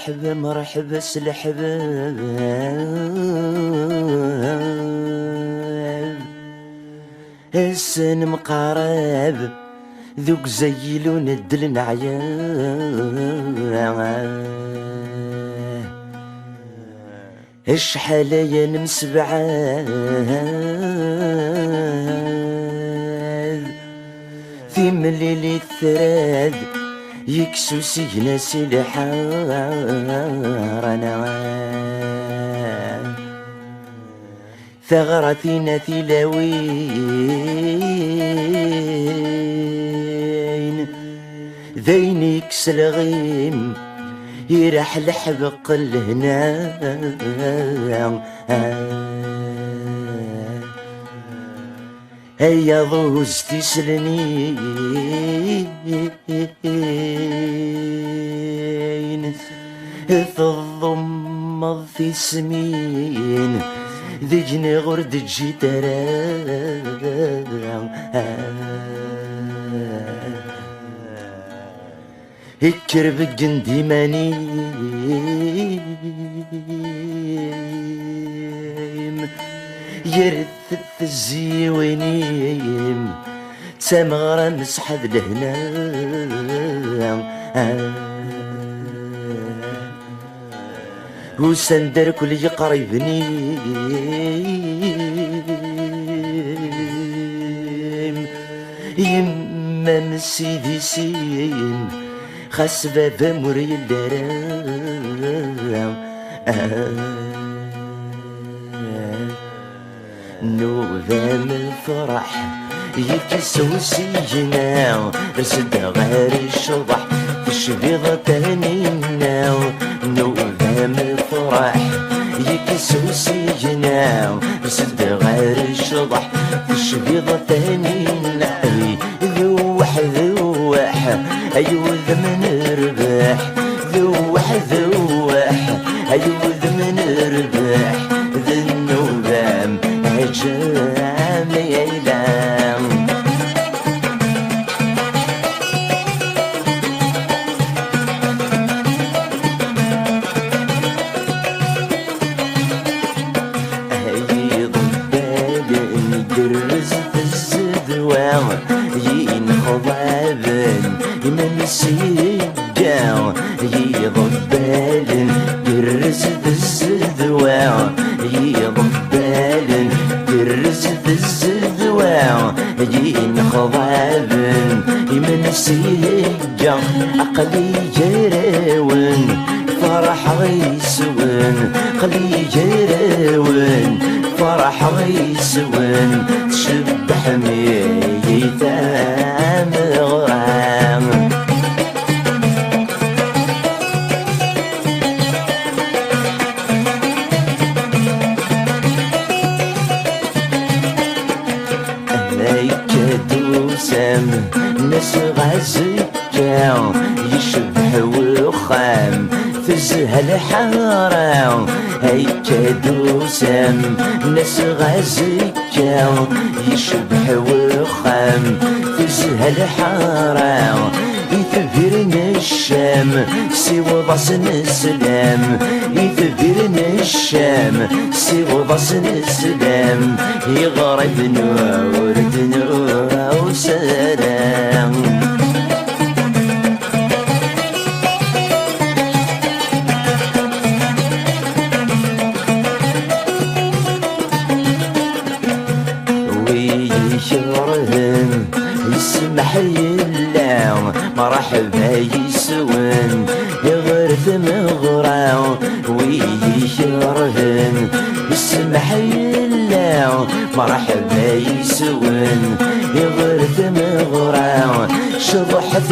مرحبا مرحبا سلحباب السن مقارب ذوق زيلون الدل نعيان اشحال يا نمسبعاد في مليل الثراد يكسو سجنا سلحارنا ثغرتنا ثلاوين ذين يكس الغيم يرح لحبق الهنا هيا ضوز تسلنين تضمض في سمين ذجني غرد الجدران الكرب الجندي منيم يرث الزيوينيم تمغرة مسحب لهنا وسندر كل قريبني يما من سيدي سين خاص بابا مري الدرام نوذام الفرح يكسو سيجنا رسد غير الشضح في الشبيضة تهنينا نوذام الفرح يكسو سيجنا رسد غير الشضح في الشبيضة تهنينا ذوح ذوح أيوذ من ربح ذوح ذوح أيوذ من ربح ذي النوذام عجام يلام أيض البال ندرز في الزدوام ينخض عبن من سيجاو يضبال درز بالزدواو يضبال درز بالزدواو ينخض عبن من سيجاو عقلي جراون فرح غيسون قلي جراون فرح غيسون تشبح ميتام غرام عليك دوسام ناس غزكاو يشبح وخام فزها الحرام هيك دوسام ناس غزكاو يشبح وخام فزها الحرام يثبرنا الشام سوى ضصن السلام يثبرنا الشام سوى ضصن السلام يغرب نور نور وسلام ويشرهم يسمح يلاو مرحبا يسون يغرث مغراو ويشرهم يسمح يلاو مرحبا يسون يغرث مغراو شضحت